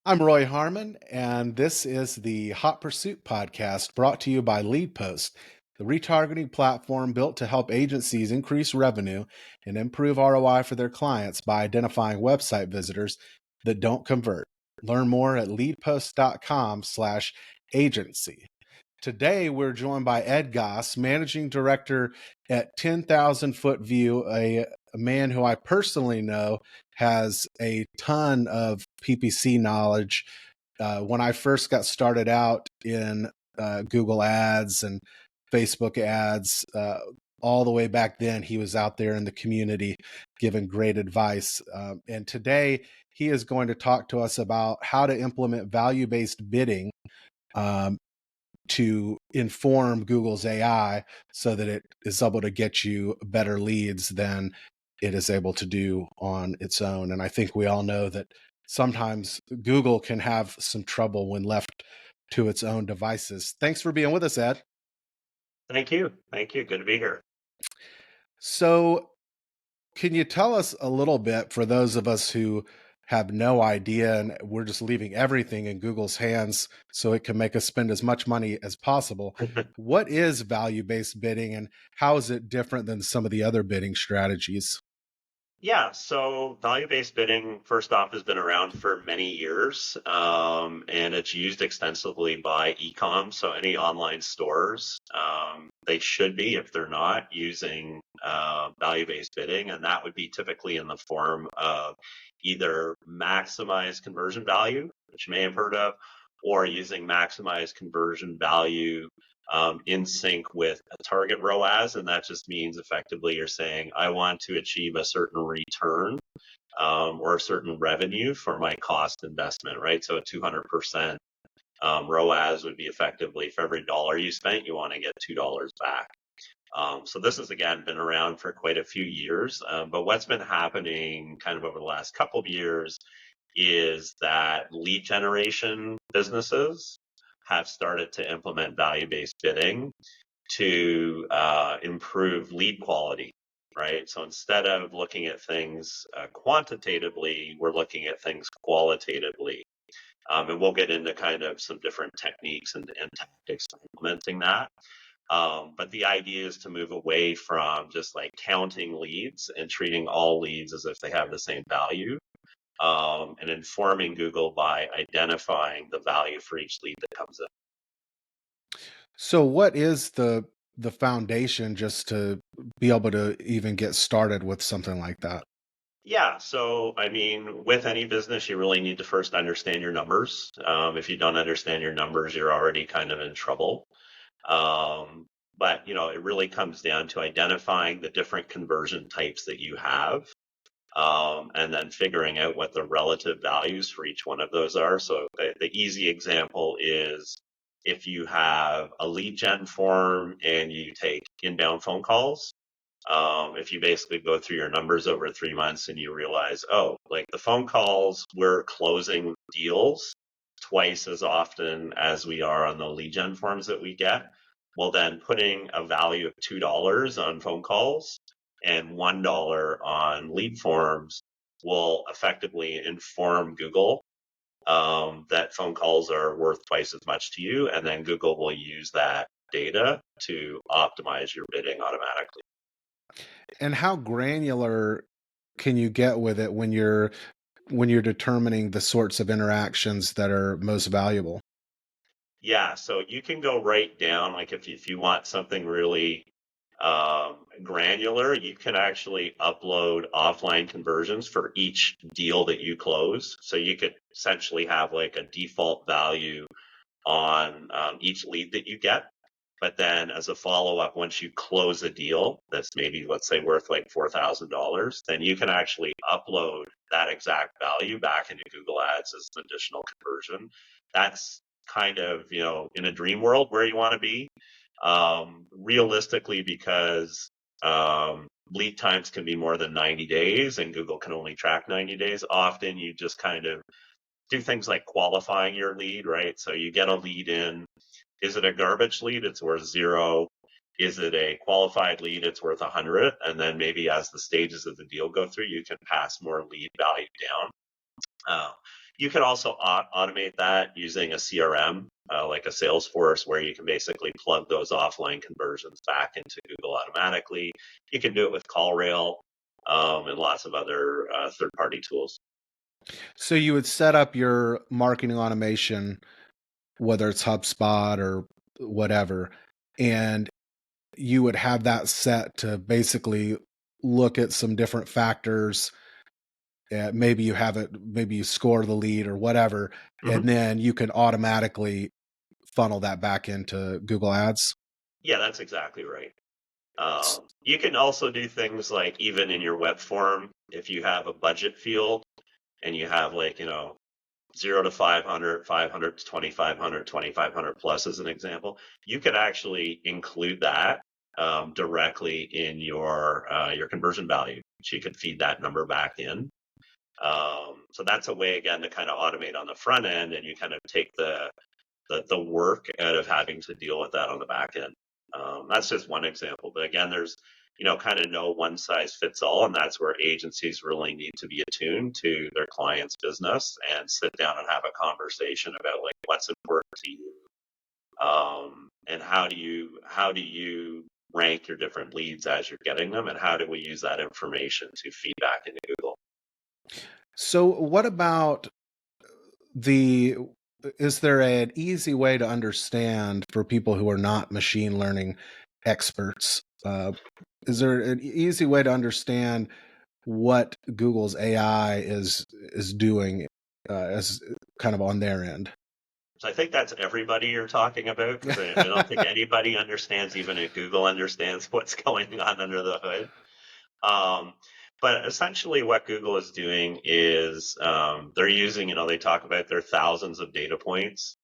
I'm Roy Harmon, and this is the Hot Pursuit podcast brought to you by LeadPost, the retargeting platform built to help agencies increase revenue and improve ROI for their clients by identifying website visitors that don't convert. Learn more at leadpost.com/agency. Today, we're joined by Ed Goss, Managing Director at 10,000 Foot View, a man who I personally know has a ton of PPC knowledge. When I first got started out in Google ads and Facebook ads, all the way back then, he was out there in the community giving great advice. And today, he is going to talk to us about how to implement value-based bidding um, to inform Google's AI so that it is able to get you better leads than it is able to do on its own. And I think we all know that sometimes Google can have some trouble when left to its own devices. Thanks for being with us, Ed. Thank you. Thank you. Good to be here. So, can you tell us a little bit for those of us who have no idea and we're just leaving everything in Google's hands so it can make us spend as much money as possible? What is value-based bidding and how is it different than some of the other bidding strategies? Yeah, so value-based bidding, first off, has been around for many years, and it's used extensively by e-com. So any online stores, they should be, if they're not, using value-based bidding, and that would be typically in the form of either maximize conversion value, which you may have heard of, or using maximize conversion value in sync with a target ROAS, and that just means effectively you're saying, I want to achieve a certain return or a certain revenue for my cost investment, right? So a 200% ROAS would be effectively for every dollar you spent, you want to get $2 back. So this has, again, been around for quite a few years, but what's been happening kind of over the last couple of years is that lead generation businesses have started to implement value-based bidding to improve lead quality, right? So instead of looking at things quantitatively, we're looking at things qualitatively. And we'll get into kind of some different techniques and tactics for implementing that. But the idea is to move away from just like counting leads and treating all leads as if they have the same value, and informing Google by identifying the value for each lead that comes in. So what is the foundation just to be able to even get started with something like that? Yeah, so I mean, with any business, you really need to first understand your numbers. If you don't understand your numbers, you're already kind of in trouble. Um, but it really comes down to identifying the different conversion types that you have, and then figuring out what the relative values for each one of those are. So the easy example is if you have a lead gen form and you take inbound phone calls. If you basically go through your numbers over 3 months and you realize, oh, like the phone calls, we're closing deals twice as often as we are on the lead gen forms that we get. Well, then putting a value of $2 on phone calls and $1 on lead forms will effectively inform Google that phone calls are worth twice as much to you. And then Google will use that data to optimize your bidding automatically. And how granular can you get with it when you're determining the sorts of interactions that are most valuable? Yeah, so you can go right down, like if you want something really granular, you can actually upload offline conversions for each deal that you close. So you could essentially have like a default value on each lead that you get. But then as a follow-up, once you close a deal that's maybe, let's say, worth like $4,000, then you can actually upload that exact value back into Google Ads as an additional conversion. That's kind of, in a dream world where you want to be. Realistically, because lead times can be more than 90 days and Google can only track 90 days, often you just kind of do things like qualifying your lead, right? So you get a lead in. Is it a garbage lead? It's worth 0. Is it a qualified lead? It's worth 100. And then maybe as the stages of the deal go through, you can pass more lead value down. Uh, you can also automate that using a CRM, like a Salesforce, where you can basically plug those offline conversions back into Google automatically. You can do it with CallRail and lots of other third-party tools. So you would set up your marketing automation, whether it's HubSpot or whatever, and you would have that set to basically look at some different factors. Maybe you have it, maybe you score the lead or whatever, Hmm. and then you can automatically funnel that back into Google Ads. Yeah, that's exactly right. You can also do things like even in your web form, if you have a budget field and you have like, 0 to 500, 500 to 2,500, 2,500 plus as an example, you could actually include that directly in your conversion value. So you could feed that number back in. So that's a way again to kind of automate on the front end, and you kind of take the work out of having to deal with that on the back end. That's just one example, but again, there's kind of no one size fits all, and that's where agencies really need to be attuned to their client's business and sit down and have a conversation about like what's important to you, and how do you rank your different leads as you're getting them, and how do we use that information to feed back into Google. So what about the is there an easy way to understand for people who are not machine learning experts? Is there an easy way to understand what Google's AI is doing as kind of on their end? So I think that's everybody you're talking about, because I don't think anybody understands, even if Google understands what's going on under the hood. Um, but essentially, what Google is doing is they're using, they talk about their thousands of data points.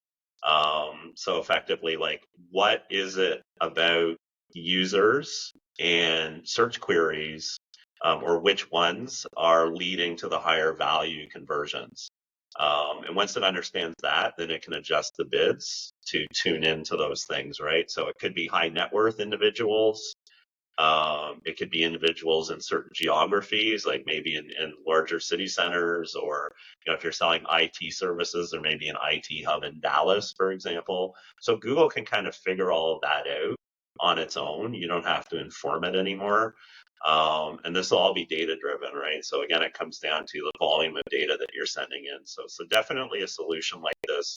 So effectively, like, what is it about users and search queries, or which ones are leading to the higher value conversions? And once it understands that, then it can adjust the bids to tune into those things, right? So it could be high net worth individuals. It could be individuals in certain geographies, like maybe in larger city centers, or if you're selling IT services, there may be an IT hub in Dallas, for example. So Google can kind of figure all of that out on its own. You don't have to inform it anymore. And this will all be data driven, right? So again, it comes down to the volume of data that you're sending in. So definitely a solution like this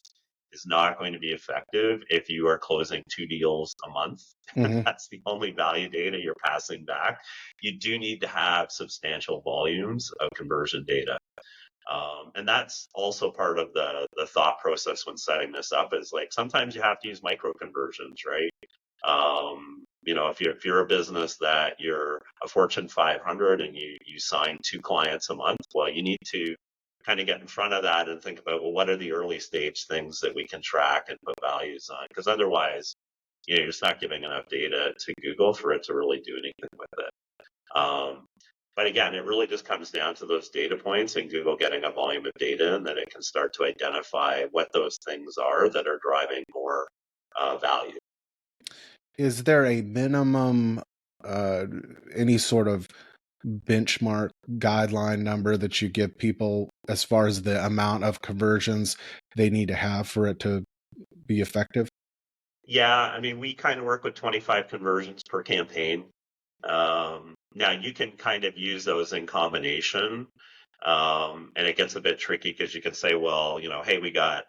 is not going to be effective if you are closing 2 deals a month. Hmm. That's the only value data you're passing back. You do need to have substantial volumes of conversion data. And that's also part of the thought process when setting this up, is like sometimes you have to use micro conversions, right? If you're a business that you're a Fortune 500 and you sign 2 clients a month, well, you need to kind of get in front of that and think about, well, what are the early stage things that we can track and put values on? Because otherwise, you're just not giving enough data to Google for it to really do anything with it. But again, it really just comes down to those data points and Google getting a volume of data, and then it can start to identify what those things are that are driving more value. Is there a minimum, uh, any sort of benchmark guideline number that you give people as far as the amount of conversions they need to have for it to be effective? Yeah, I mean, we kind of work with 25 conversions per campaign. Now you can kind of use those in combination, and it gets a bit tricky because you can say, well, hey, we got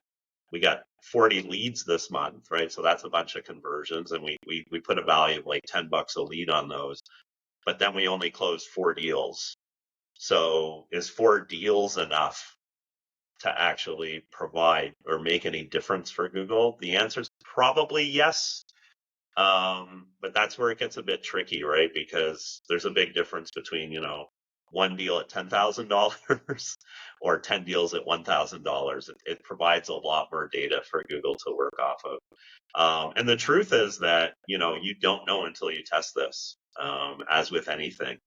40 leads this month, right? So that's a bunch of conversions, and we put a value of like $10 a lead on those, but then we only closed 4 deals. So is 4 deals enough to actually provide or make any difference for Google? The answer is probably yes. But that's where it gets a bit tricky, right? Because there's a big difference between, 1 deal at $10,000 or 10 deals at $1,000. It provides a lot more data for Google to work off of. And the truth is that, you don't know until you test this, as with anything.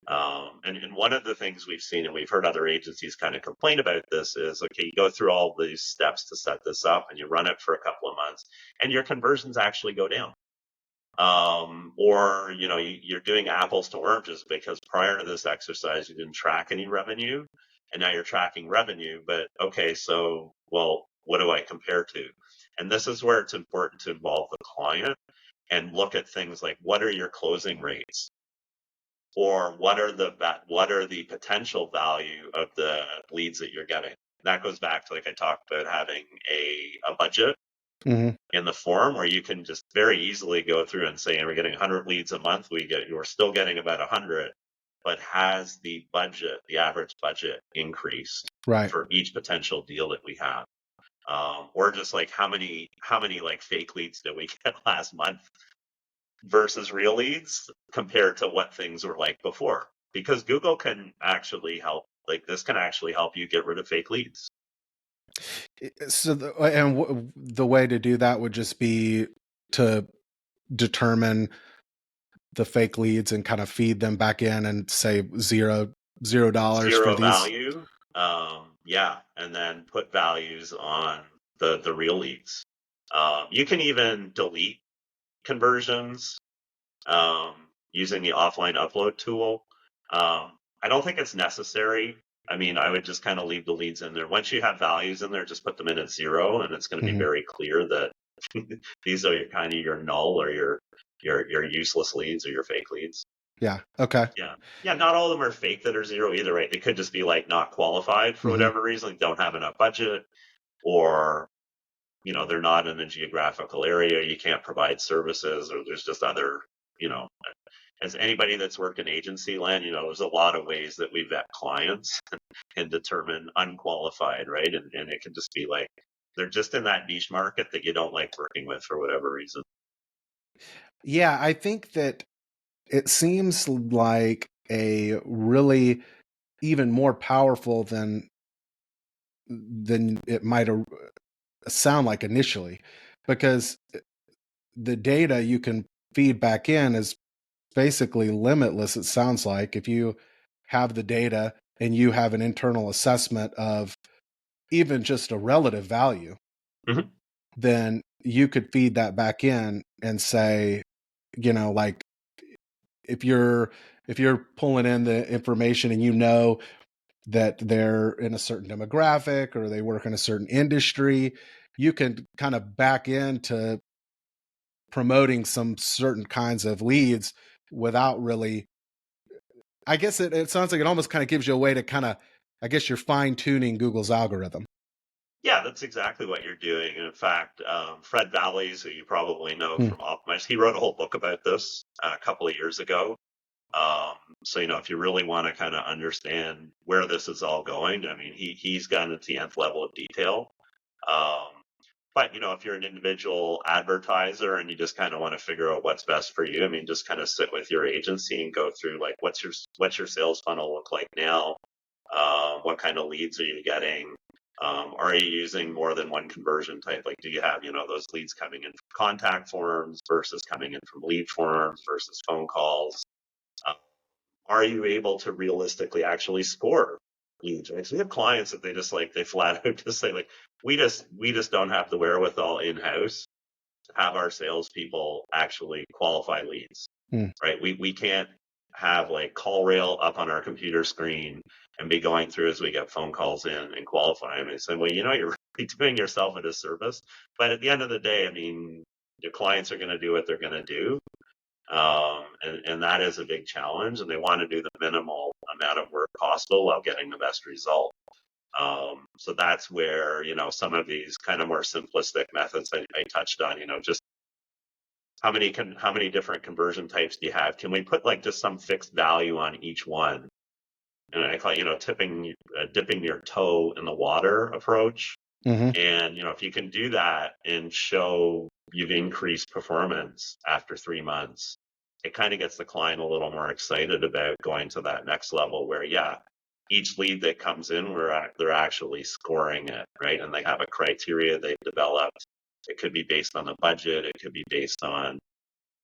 And one of the things we've seen, and we've heard other agencies kind of complain about this, is okay, you go through all these steps to set this up and you run it for a couple of months and your conversions actually go down. Or you're doing apples to oranges because prior to this exercise you didn't track any revenue, and now you're tracking revenue. But okay, so, well, what do I compare to? And this is where it's important to involve the client and look at things like, what are your closing rates? Or what are the potential value of the leads that you're getting? That goes back to, like I talked about, having a budget Hmm. in the form where you can just very easily go through and say, we're getting 100 leads a month. We're still getting about 100, but has the average budget increased Right. for each potential deal that we have? Or just like how many like fake leads did we get last month versus real leads compared to what things were like before? Because Google can actually help, like this can actually help you get rid of fake leads. So, the way to do that would just be to determine the fake leads and kind of feed them back in and say $0 for Zero these. value. Yeah. And then put values on the real leads. You can even delete conversions um, using the offline upload tool. I don't think it's necessary. I mean, I would just kind of leave the leads in there. Once you have values in there, just put them in at 0, and it's going to be Mhm. very clear that these are your null or your useless leads or your fake leads. Yeah. Okay. Yeah. Yeah, not all of them are fake that are 0 either, right? They could just be like not qualified for Hmm. whatever reason, like don't have enough budget, or they're not in a geographical area, you can't provide services, or there's just other, you know, as anybody that's worked in agency land, there's a lot of ways that we vet clients and determine unqualified, right? And it can just be like they're just in that niche market that you don't like working with for whatever reason. Yeah, I think that it seems like a really even more powerful than it might sound like initially, because the data you can feed back in is basically limitless. It sounds like if you have the data and you have an internal assessment of even just a relative value, Mm-hmm. then you could feed that back in and say, like if you're pulling in the information and you know that they're in a certain demographic or they work in a certain industry, you can kind of back into promoting some certain kinds of leads without really. I guess it sounds like it almost kind of gives you a way to kind of, I guess you're fine tuning Google's algorithm. Yeah, that's exactly what you're doing. And in fact, Fred Valleys, who you probably know Hmm. from Optimize, he wrote a whole book about this a couple of years ago. So, if you really want to kind of understand where this is all going, I mean, he's gone into the nth level of detail. Um, but, if you're an individual advertiser and you just kind of want to figure out what's best for you, I mean, just kind of sit with your agency and go through like, what's your sales funnel look like now? What kind of leads are you getting? Are you using more than one conversion type? Like, do you have, those leads coming in from contact forms versus coming in from lead forms versus phone calls? Uh, are you able to realistically actually score leads? Right. So we have clients that they flat out just say like, we just don't have the wherewithal in house to have our salespeople actually qualify leads. Hmm. Right. We can't have like call rail up on our computer screen and be going through as we get phone calls in and qualify them. And say, well, you're really doing yourself a disservice. But at the end of the day, I mean, your clients are going to do what they're going to do. And that is a big challenge, and they want to do the minimal amount of work possible while getting the best result. So that's where, some of these kind of more simplistic methods I touched on, just how many different conversion types do you have? Can we put like just some fixed value on each one? And I call it, dipping your toe in the water approach. Hmm. And, if you can do that and show you've increased performance after 3 months, it kind of gets the client a little more excited about going to that next level where, yeah, each lead that comes in, they're actually scoring it, right? And they have a criteria they've developed. It could be based on the budget. It could be based on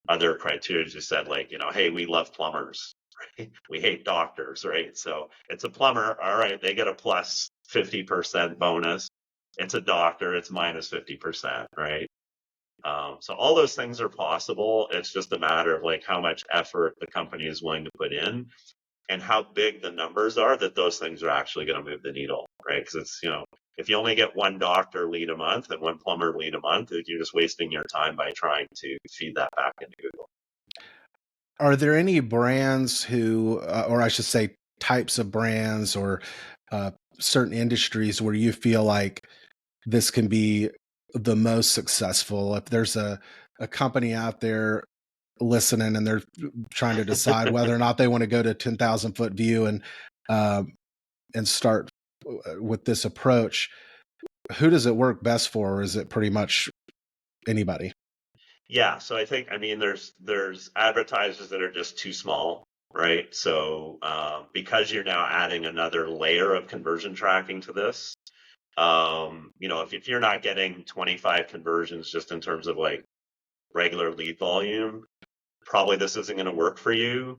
other criteria. You said like, hey, we love plumbers. Right? We hate doctors, right? So it's a plumber. All right, they get a plus 50% bonus. It's a doctor. It's minus 50%, right? So all those things are possible. It's just a matter of like how much effort the company is willing to put in. and how big the numbers are, that those things are actually going to move the needle, right? Because it's, if you only get one doctor lead a month and one plumber lead a month, you're just wasting your time by trying to feed that back into Google. Are there any brands who, or I should say, types of brands or certain industries where you feel like this can be the most successful? If there's a company out there listening and they're trying to decide whether or not they want to go to 10,000 foot view and start with this approach, who does it work best for? Or is it pretty much anybody? Yeah, so I mean, there's advertisers that are just too small, right? So because you're now adding another layer of conversion tracking to this, if you're not getting 25 conversions just in terms of like regular lead volume, probably this isn't going to work for you.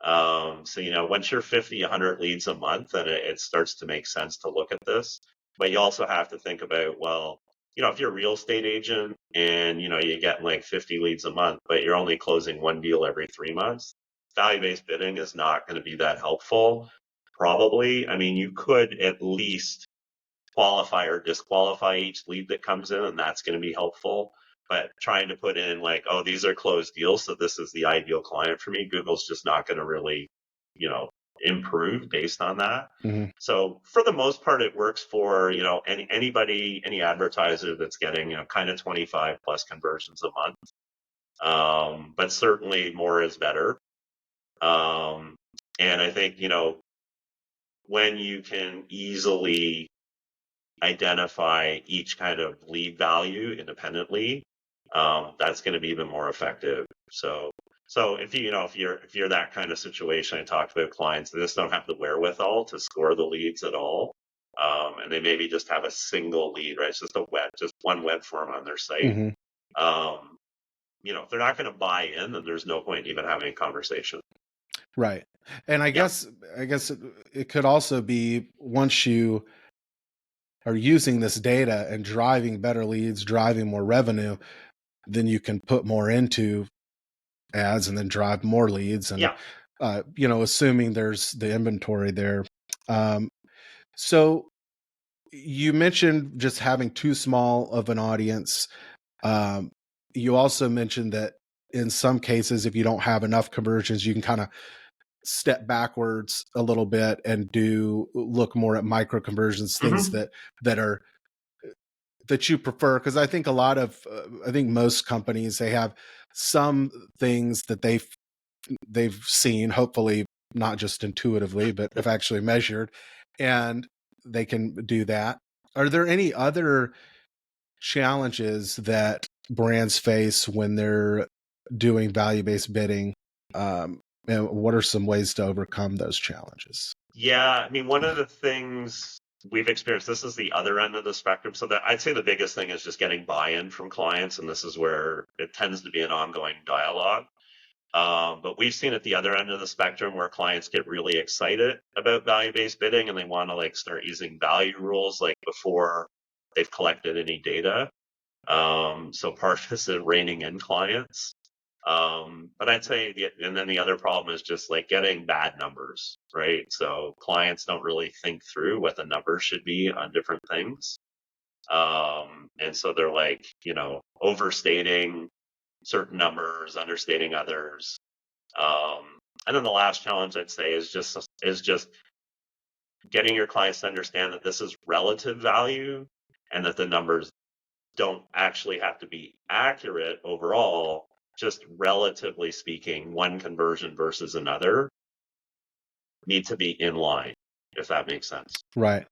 So, once you're 50, 100 leads a month, then it starts to make sense to look at this. But you also have to think about, well, if you're a real estate agent and, you get like 50 leads a month, but you're only closing one deal every 3 months, value-based bidding is not going to be that helpful. Probably. I mean, you could at least qualify or disqualify each lead that comes in, and that's going to be helpful. But trying to put in like, oh, these are closed deals, so this is the ideal client for me, Google's just not going to really, improve based on that. Mm-hmm. So for the most part, it works for, any advertiser that's getting, kind of 25 plus conversions a month. But certainly more is better. And I think, when you can easily identify each kind of lead value independently, that's going to be even more effective. So if you're that kind of situation, I talked about clients that just don't have the wherewithal to score the leads at all, and they maybe just have a single lead, right? It's just one web form on their site. Mm-hmm. If they're not going to buy in, then there's no point even having a conversation. Right. And I guess it could also be, once you are using this data and driving better leads, driving more revenue, then you can put more into ads and then drive more leads. And, assuming there's the inventory there. So you mentioned just having too small of an audience. You also mentioned that in some cases, if you don't have enough conversions, you can kind of step backwards a little bit and look more at micro conversions, things Mm-hmm. that you prefer. Because I think I think most companies, they have some things that they've seen, hopefully not just intuitively, but have actually measured, and they can do that. Are there any other challenges that brands face when they're doing value-based bidding? And what are some ways to overcome those challenges? Yeah, I mean, one of the things we've experienced, this is the other end of the spectrum. So that I'd say the biggest thing is just getting buy-in from clients, and this is where it tends to be an ongoing dialogue. But we've seen at the other end of the spectrum where clients get really excited about value-based bidding and they want to like start using value rules like before they've collected any data. So part of this is reining in clients. But I'd say, and then the other problem is just like getting bad numbers, right? So clients don't really think through what the numbers should be on different things. And so they're like, overstating certain numbers, understating others. And then the last challenge I'd say is just getting your clients to understand that this is relative value and that the numbers don't actually have to be accurate overall, just relatively speaking, one conversion versus another need to be in line, if that makes sense. Right.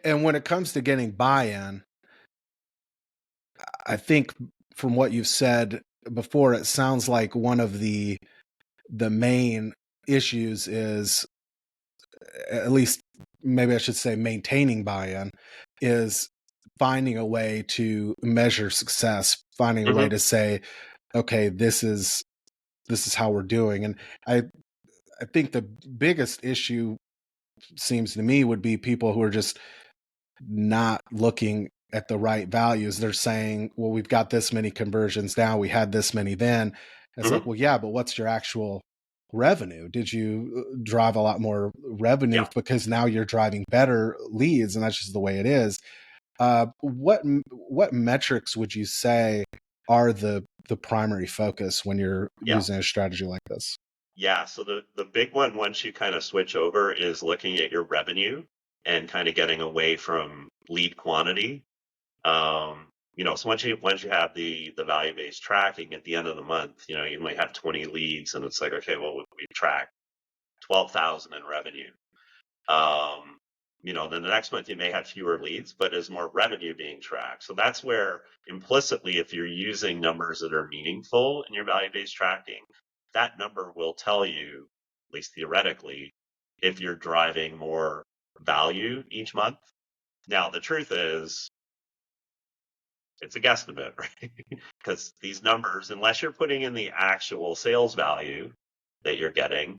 And when it comes to getting buy-in, I think from what you've said before, it sounds like one of the main issues is, at least maybe I should say maintaining buy-in, is finding a way to measure success, finding a way Mm-hmm. to say, okay, this is how we're doing. And I think the biggest issue, seems to me, would be people who are just not looking at the right values. They're saying, well, we've got this many conversions now, we had this many then. It's like, Mm-hmm. well, yeah, but what's your actual revenue? Did you drive a lot more revenue Yeah. because now you're driving better leads, and that's just the way it is? What metrics would you say are the primary focus when you're Yeah. using a strategy like this? Yeah. So the big one, once you kind of switch over, is looking at your revenue and kind of getting away from lead quantity. So once you have the value-based tracking at the end of the month, you might have 20 leads, and it's like, okay, well, we track 12,000 in revenue. Um, then the next month you may have fewer leads, but there's more revenue being tracked. So that's where implicitly, if you're using numbers that are meaningful in your value-based tracking, that number will tell you, at least theoretically, if you're driving more value each month. Now, the truth is, it's a guesstimate, right? Because these numbers, unless you're putting in the actual sales value that you're getting,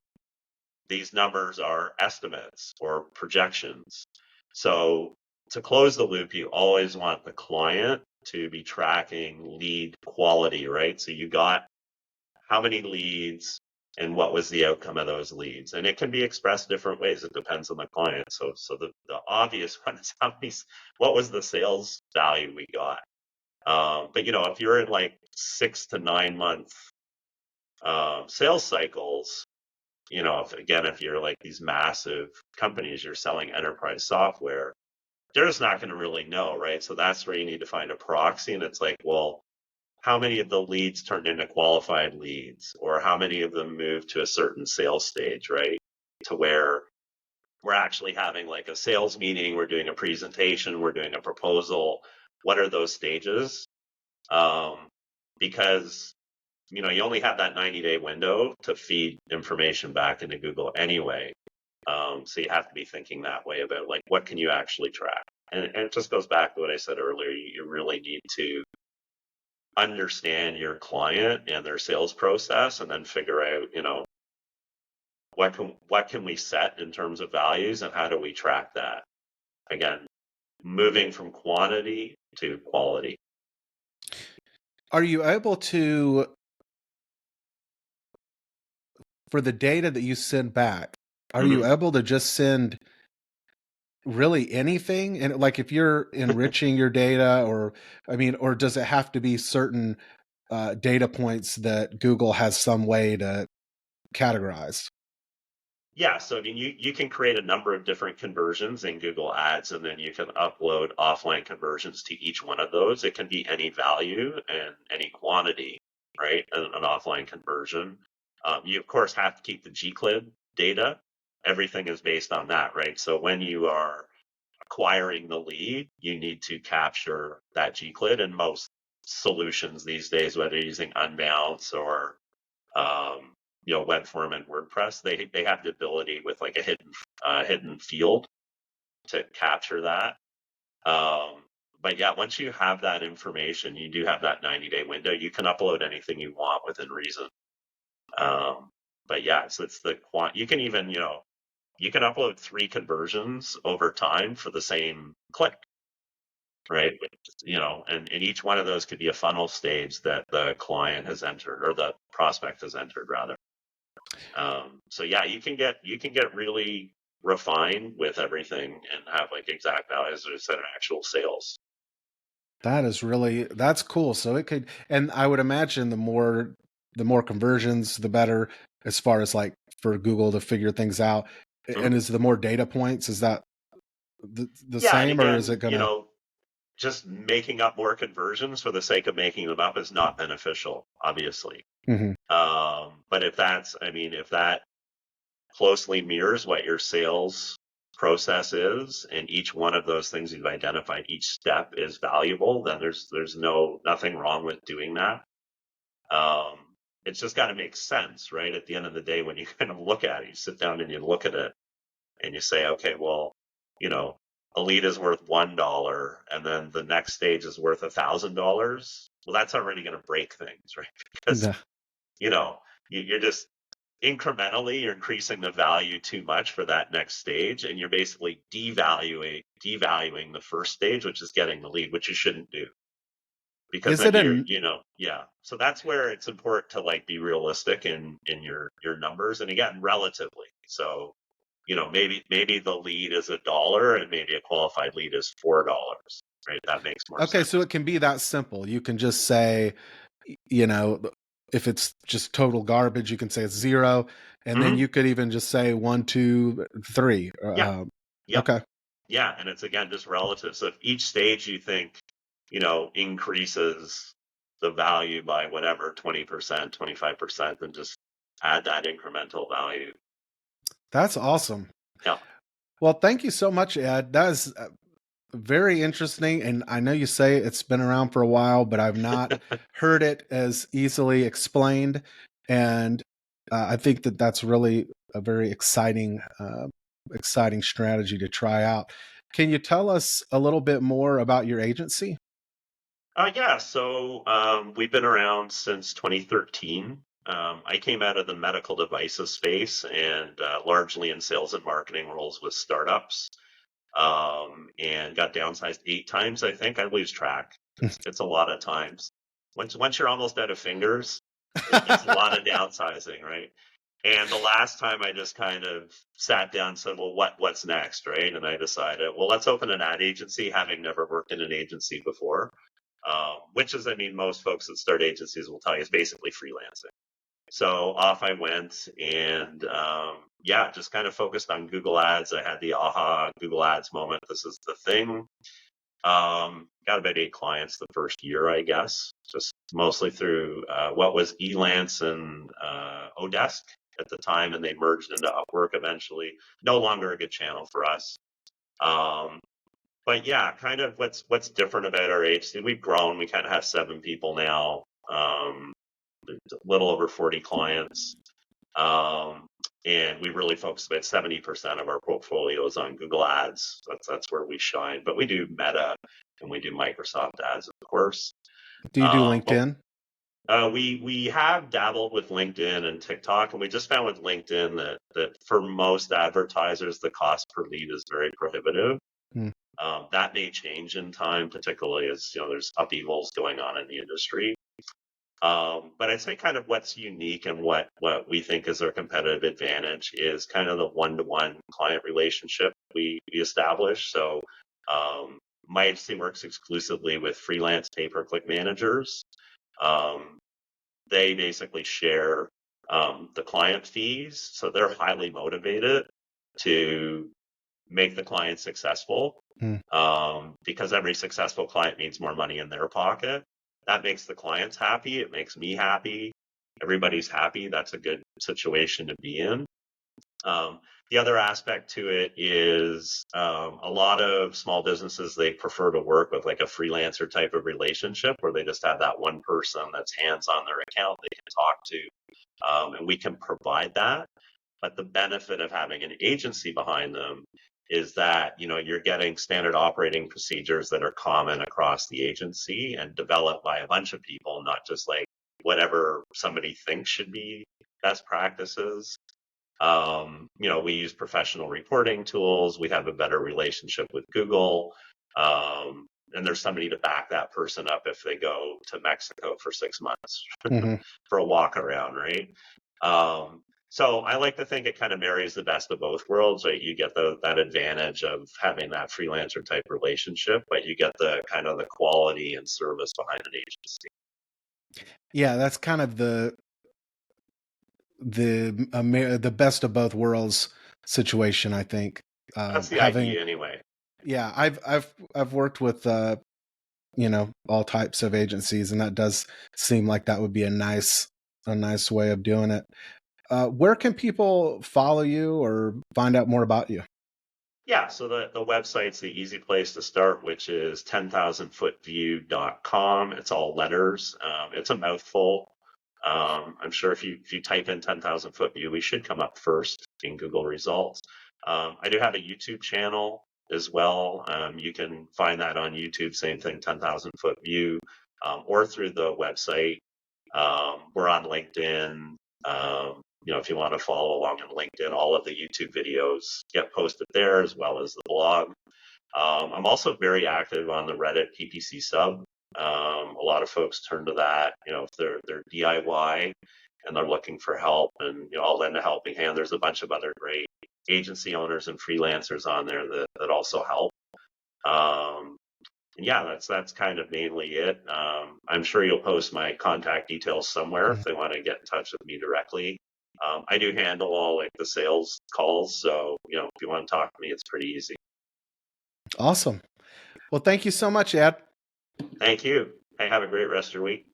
these numbers are estimates or projections. So to close the loop, you always want the client to be tracking lead quality, right? So you got how many leads and what was the outcome of those leads. And it can be expressed different ways. It depends on the client. So the obvious one is what was the sales value we got? But if you're in like 6 to 9 month sales cycles, if you're like these massive companies, you're selling enterprise software, they're just not going to really know, right? So that's where you need to find a proxy. And it's like, well, how many of the leads turned into qualified leads, or how many of them moved to a certain sales stage, right? To where we're actually having like a sales meeting, we're doing a presentation, we're doing a proposal. What are those stages? Because you only have that 90-day window to feed information back into Google anyway. So you have to be thinking that way about like, what can you actually track? And it just goes back to what I said earlier. You really need to understand your client and their sales process, and then figure out, what can we set in terms of values, and how do we track that? Again, moving from quantity to quality. Are you able to, for the data that you send back, are you Mm-hmm. able to just send really anything? And like if you're enriching your data, or does it have to be certain data points that Google has some way to categorize? Yeah, so I mean, you can create a number of different conversions in Google Ads, and then you can upload offline conversions to each one of those. It can be any value and any quantity, right? An offline conversion. You of course have to keep the Gclib data. Everything is based on that, right? So when you are acquiring the lead, you need to capture that Gclib. And most solutions these days, whether you're using Unbounce or um, web form and WordPress, they have the ability with like a hidden field to capture that. But yeah, once you have that information, you do have that 90-day window. You can upload anything you want within reason. Um, but yeah, so it's the quant. You can even you can upload 3 conversions over time for the same click, right? And each one of those could be a funnel stage that the client has entered, or the prospect has entered rather. So yeah, you can get really refined with everything and have like exact values instead of actual sales. That's cool. So it could, and I would imagine the more conversions, the better, as far as like for Google to figure things out. Mhm. And is the more data points, is that the Yeah, and same, or is again, it gonna? just making up more conversions for the sake of making them up is not beneficial, obviously. Mhm. But if that closely mirrors what your sales process is, and each one of those things you've identified, each step is valuable, then there's nothing wrong with doing that. Um, it's just got to make sense, right? At the end of the day, when you kind of look at it, you sit down and you look at it and you say, okay, well, you know, a lead is worth $1, and then the next stage is worth $1,000. Well, that's already going to break things, right? Because Yeah. you know you're just incrementally you're increasing the value too much for that next stage, and you're basically devaluing the first stage, which is getting the lead, which you shouldn't do. because Is then it a yeah. So that's where it's important to like be realistic in your numbers, and again, relatively. So, maybe the lead is $1 and maybe a qualified lead is $4, right? That makes more okay? sense. So it can be that simple. You can just say, you know, if it's just total garbage, you can say it's 0, and then Hmm. you could even just say 1, 2, 3. Yeah. Yep. Okay. Yeah, and it's again just relative. So if each stage you think, increases the value by whatever 20%, 25%, then just add that incremental value. That's awesome. Yeah. Well, thank you so much, Ed. That is very interesting. And I know you say it's been around for a while, but I've not heard it as easily explained. And I think that that's really a very exciting strategy to try out. Can you tell us a little bit more about your agency? Yeah, so we've been around since 2013. I came out of the medical devices space and largely in sales and marketing roles with startups, and got downsized 8 times. I think I lose track. It's a lot of times. Once you're almost out of fingers, it's a lot of downsizing, right? And the last time I just kind of sat down and said, well, what's next, right? And I decided, well, let's open an ad agency, having never worked in an agency before, which is, I mean, most folks that start agencies will tell you is basically freelancing. So off I went and yeah, just kind of focused on Google Ads. I had the aha Google Ads moment. This is the thing. Got about 8 clients the first year, I guess, just mostly through what was Elance and Odesk at the time, and they merged into Upwork eventually. No longer a good channel for us. Um, but yeah, kind of what's different about our agency. We've grown. We kind of have 7 people now, a little over 40 clients. Um, and we really focus about 70% of our portfolio is on Google Ads. That's where we shine. But we do Meta and we do Microsoft Ads, of course. Do you do But LinkedIn? we have dabbled with LinkedIn and TikTok, and we just found with LinkedIn that for most advertisers, the cost per lead is very prohibitive. Hmm. That may change in time, particularly as there's upheavals going on in the industry. But I'd say kind of what's unique and what we think is our competitive advantage is kind of the one-to-one client relationship we establish. So my agency works exclusively with freelance pay-per-click managers. Um, they basically share the client fees, so they're highly motivated to make the client successful, Hmm. because every successful client means more money in their pocket. That makes the clients happy. It makes me happy. Everybody's happy. That's a good situation to be in. The other aspect to it is a lot of small businesses, they prefer to work with like a freelancer type of relationship where they just have that one person that's hands on their account they can talk to. And we can provide that. But the benefit of having an agency behind them is that you're getting standard operating procedures that are common across the agency and developed by a bunch of people, not just like whatever somebody thinks should be best practices. We use professional reporting tools. We have a better relationship with Google. And there's somebody to back that person up if they go to Mexico for 6 months Hmm. for a walk around, right? So I like to think it kind of marries the best of both worlds, right? You get that advantage of having that freelancer type relationship, but you get the kind of the quality and service behind an agency. Yeah, that's kind of the best of both worlds situation, I think. That's the Having idea anyway. Yeah, I've worked with all types of agencies, and that does seem like that would be a nice way of doing it. Where can people follow you or find out more about you? Yeah, so the website's the easy place to start, which is 10,000footView.com. It's all letters. It's a mouthful. I'm sure if you type in 10,000 foot view, we should come up first in Google results. I do have a YouTube channel as well. You can find that on YouTube, same thing, 10,000 foot view, or through the website. We're on LinkedIn. If you want to follow along on LinkedIn, all of the YouTube videos get posted there as well as the blog. I'm also very active on the Reddit PPC sub. A lot of folks turn to that, if they're DIY and they're looking for help, and I'll lend a helping hand. There's a bunch of other great agency owners and freelancers on there that also help. Yeah, that's kind of mainly it. I'm sure you'll post my contact details somewhere if they want to get in touch with me directly. I do handle all like the sales calls, so if you want to talk to me, it's pretty easy. Awesome. Well, thank you so much, Ed. Thank you. Hey, have a great rest of your week.